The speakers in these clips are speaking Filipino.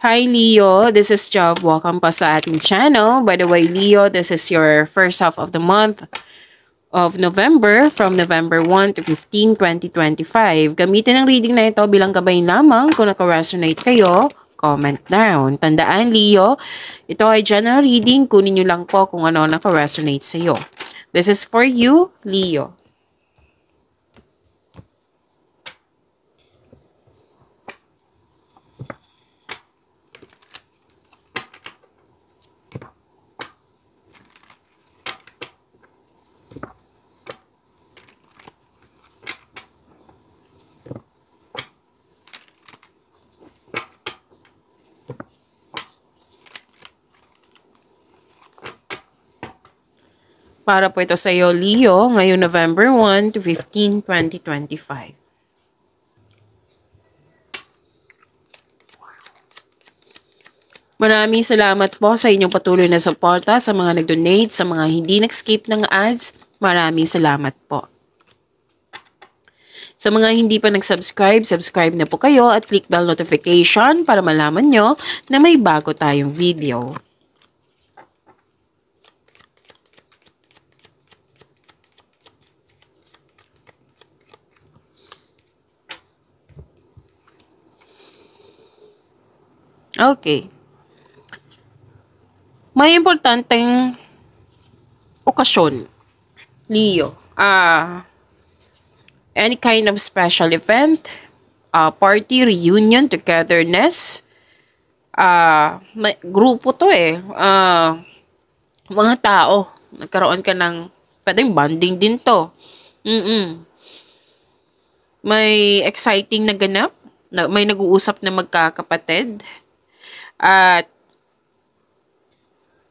Hi Leo, this is Job. Welcome pa sa ating channel. By the way, Leo, this is your first half of the month of November from November 1 to 15, 2025. Gamitin ang reading na ito bilang gabay lamang. Kung naka-resonate kayo, comment down. Tandaan Leo, ito ay general reading. Kunin nyo lang po kung ano naka-resonate sa iyo. This is for you, Leo. Para po ito sa iyo, Leo, ngayong November 1 to 15, 2025. Maraming salamat po sa inyong patuloy na suporta, sa mga nag-donate, sa mga hindi nag-skip ng ads. Maraming salamat po. Sa mga hindi pa nag-subscribe, subscribe na po kayo at click bell notification para malaman nyo na may bago tayong video. Okay. May importanteng okasyon, Leo. Any kind of special event, party, reunion, togetherness. Grupo to eh. Mga tao. Nagkaroon ka ng, pwedeng bonding din to. May exciting na ganap. May nag-uusap na magkakapatid. At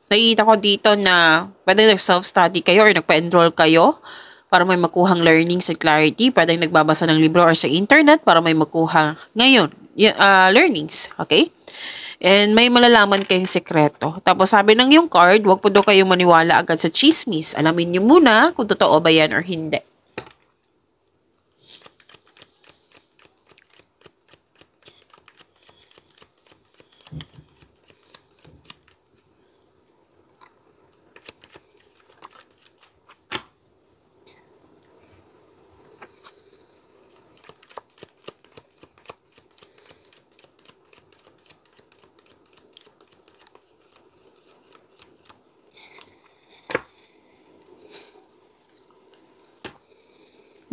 nakikita ko dito na pwedeng nag-self-study kayo or nagpa-enroll kayo para may makuhang learnings and clarity. Pwedeng nagbabasa ng libro or sa internet para may makuha ngayon learnings. Okay? And may malalaman kayong sekreto. Tapos sabi ng yung card, huwag po daw kayong maniwala agad sa chismis. Alamin niyo muna kung totoo ba yan or hindi.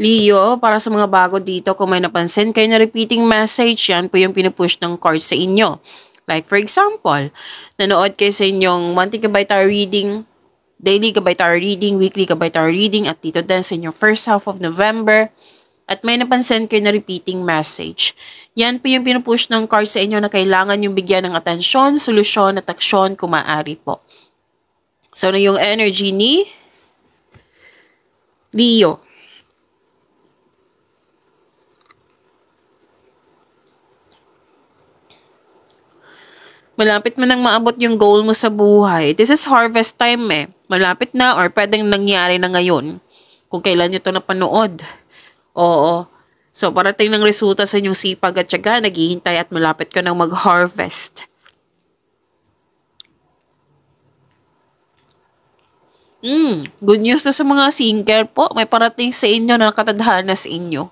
Leo, para sa mga bago dito, kung may napansin kayo na repeating message, yan po yung pinupush ng card sa inyo. Like for example, nanood kayo sa inyong monthly gabay tarot reading, daily gabay tarot reading, weekly gabay tarot reading, at dito din sa inyong first half of November, at may napansin kayo na repeating message. Yan po yung pinupush ng card sa inyo na kailangan yung bigyan ng atensyon, solusyon at aksyon kung maaari po. So, na yung energy ni Leo. Malapit mo nang maabot yung goal mo sa buhay. This is harvest time eh. Malapit na or pwedeng nangyari na ngayon. Kung kailan nyo ito napanood. Oo. So, parating ng resulta sa inyong sipag at tiyaga, naghihintay at malapit ka nang mag-harvest. Good news to sa mga single po. May parating sa inyo na nakatadhana sa inyo.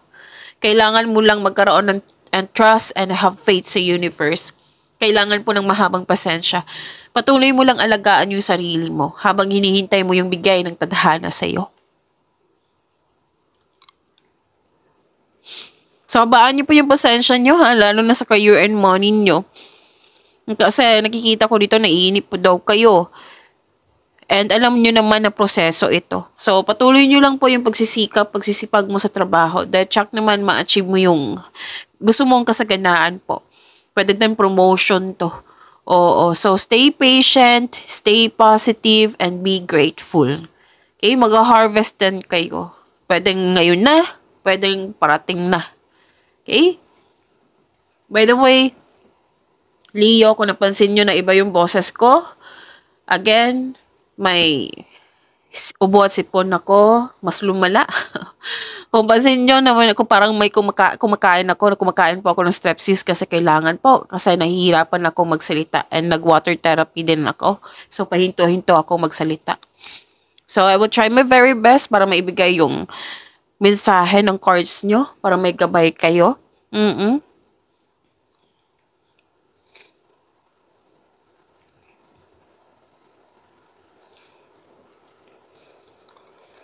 Kailangan mo lang magkaroon ng trust and have faith sa universe. Kailangan po ng mahabang pasensya. Patuloy mo lang alagaan yung sarili mo habang hinihintay mo yung bigay ng tadhana sa iyo. So, habaan niyo po yung pasensya niyo ha, lalo na sa career and money niyo. Kasi nakikita ko dito, naiinip po daw kayo. And alam niyo naman na proseso ito. So, patuloy niyo lang po yung pagsisikap, pagsisipag mo sa trabaho. Dahil check naman ma-achieve mo yung gusto mong kasaganaan po. Pwede din promotion to. Oo. So, stay patient, stay positive, and be grateful. Okay? Mag-harvest din kayo. Pwedeng ngayon na, pwedeng parating na. Okay? By the way, Leo, kung napansin nyo na iba yung boses ko, again, may ubo at sipon ako, mas lumala. Kung pansin nyo naman ako, parang may kumakain po ako ng Strepsils kasi kailangan po. Kasi nahihirapan ako magsalita and nag-water therapy din ako. So, pahinto-hinto ako magsalita. So, I will try my very best para maibigay yung mensahe ng cards nyo para may gabay kayo.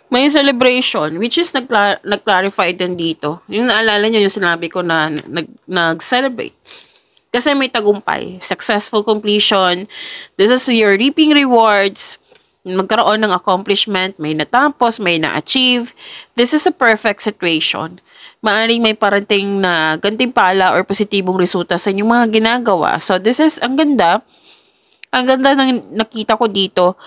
May celebration, which is nag-clarify din dito. Yung naalala nyo yung sinabi ko na nag-celebrate. Kasi may tagumpay. Successful completion. This is your reaping rewards. Magkaroon ng accomplishment. May natapos, may na-achieve. This is a perfect situation. Maaring may parating na gantimpala or positibong resulta sa inyong mga ginagawa. So, this is, ang ganda. Ang ganda ng nakita ko dito,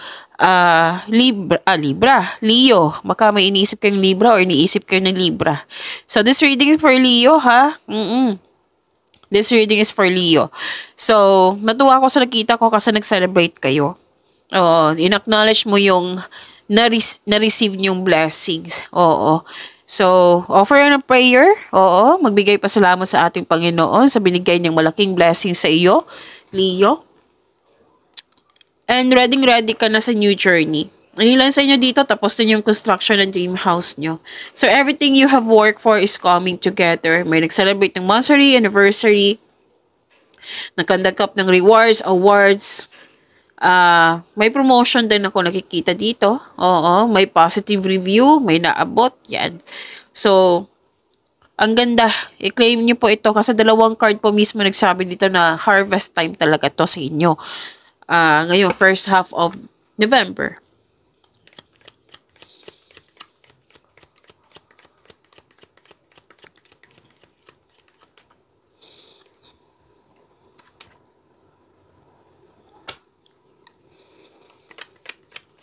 Leo. Baka may iniisip kayong Libra or iniisip kayo ng Libra. So, this reading is for Leo, ha? This reading is for Leo. So, natuwa ako sa nakita ko kasi nag-celebrate kayo. In-acknowledge mo yung na-receive niyong blessings. Oo. So, offer ng prayer. Oo. Magbigay pasalamat sa ating Panginoon sa binigay niyang malaking blessings sa iyo, Leo. And ready ka na sa new journey. Ang ilan sa inyo dito, tapos din yung construction ng dream house nyo. So, everything you have worked for is coming together. May nag-celebrate ng monthsary, anniversary, nagkandagkap ng rewards, awards. May promotion din ako nakikita dito. Oo, may positive review, may naabot. Yan. So, ang ganda. I-claim nyo po ito kasi dalawang card po mismo nagsabi dito na harvest time talaga to sa inyo. Ngayon, first half of November.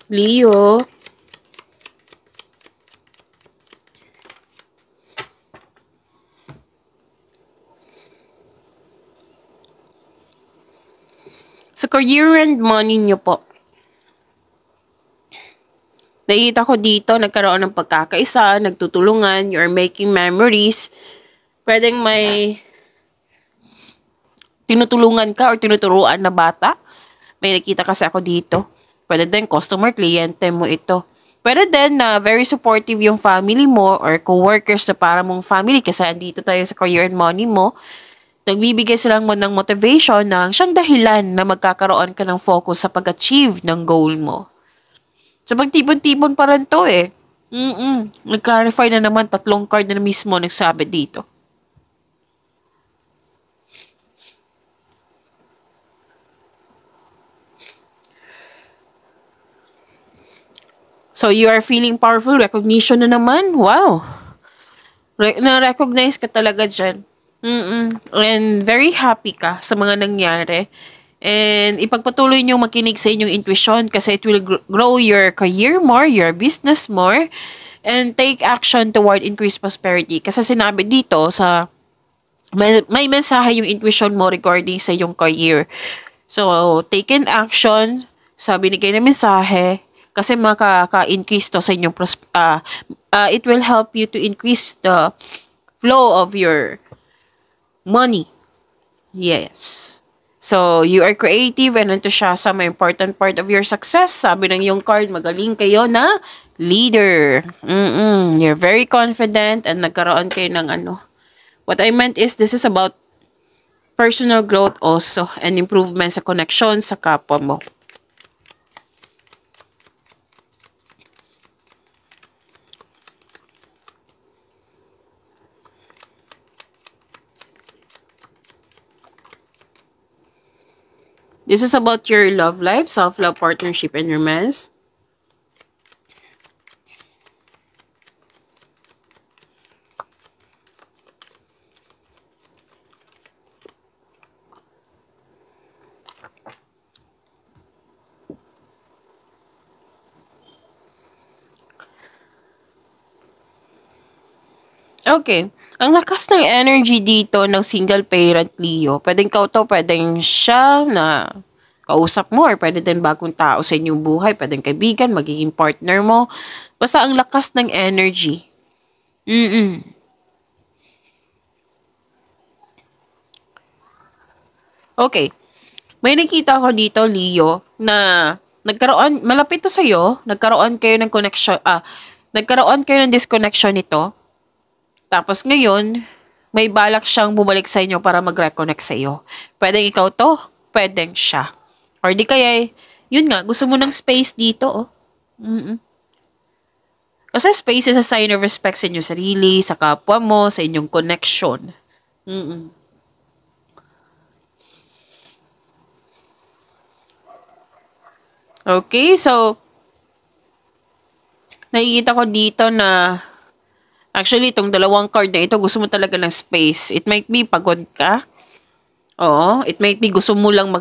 Leo. Sa career and money nyo po. Nakita ko dito, nagkaroon ng pagkakaisa, nagtutulungan, you're making memories. Pwedeng may tinutulungan ka or tinuturuan na bata. May nakita kasi ako dito. Pwede din customer, kliyente mo ito. Pwede din na very supportive yung family mo or co-workers na para mong family kasi andito tayo sa career and money mo. Nagbibigay silang mo ng motivation ng siyang dahilan na magkakaroon ka ng focus sa pag-achieve ng goal mo. Sa pagtipon-tipon pa rin to eh. Nag-clarify na naman, 3 card na mismo nagsabi dito. So, you are feeling powerful. Recognition na naman. Wow. Na-recognize ka talaga dyan. And very happy ka sa mga nangyari. And ipagpatuloy nyo makinig sa inyong intuition kasi it will grow your career more, your business more, and take action toward increased prosperity. Kasi sinabi dito sa may mensahe yung intuition mo regarding sa iyong career. So, take an action sa binigay na mensahe kasi makaka-increase to sa inyong it will help you to increase the flow of your money. Yes. So, you are creative and enthusiasm, an important part of your success. Sabi ng yung card, magaling kayo na leader. You're very confident and nagkaroon kayo ng ano. What I meant is, this is about personal growth also and improvement sa connection sa kapwa mo. This is about your love life, self-love, partnership, and romance. Okay. Ang lakas ng energy dito ng single parent Leo. Pwedeng pwedeng siya na kausap mo or pwede din bagong tao sa inyong buhay. Pwedeng kaibigan, magiging partner mo. Basta ang lakas ng energy. Mm-mm. Okay. May nakita ko dito, Leo, na malapit to sa'yo, nagkaroon kayo ng disconnection nito. Tapos ngayon, may balak siyang bumalik sa inyo para mag-reconnect sa iyo. Pwedeng ikaw to, pwedeng siya. Or di kaya, yun nga, gusto mo ng space dito, oh. Mm-mm. Kasi space is a sign of respect sa inyong sarili, sa kapwa mo, sa inyong connection. Mm-mm. Okay, so, nakikita ko dito na actually, itong dalawang card na ito, gusto mo talaga ng space. It might be pagod ka. Oo, it might be gusto mo lang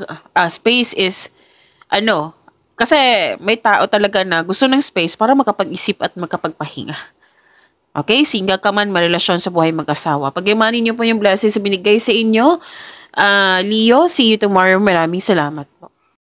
space is, kasi may tao talaga na gusto ng space para makapag-isip at makapagpahinga. Okay, single ka man, marelasyon sa buhay mag-asawa. Pag-imanin niyo po yung blessings na binigay sa inyo. Leo, see you tomorrow. Maraming salamat.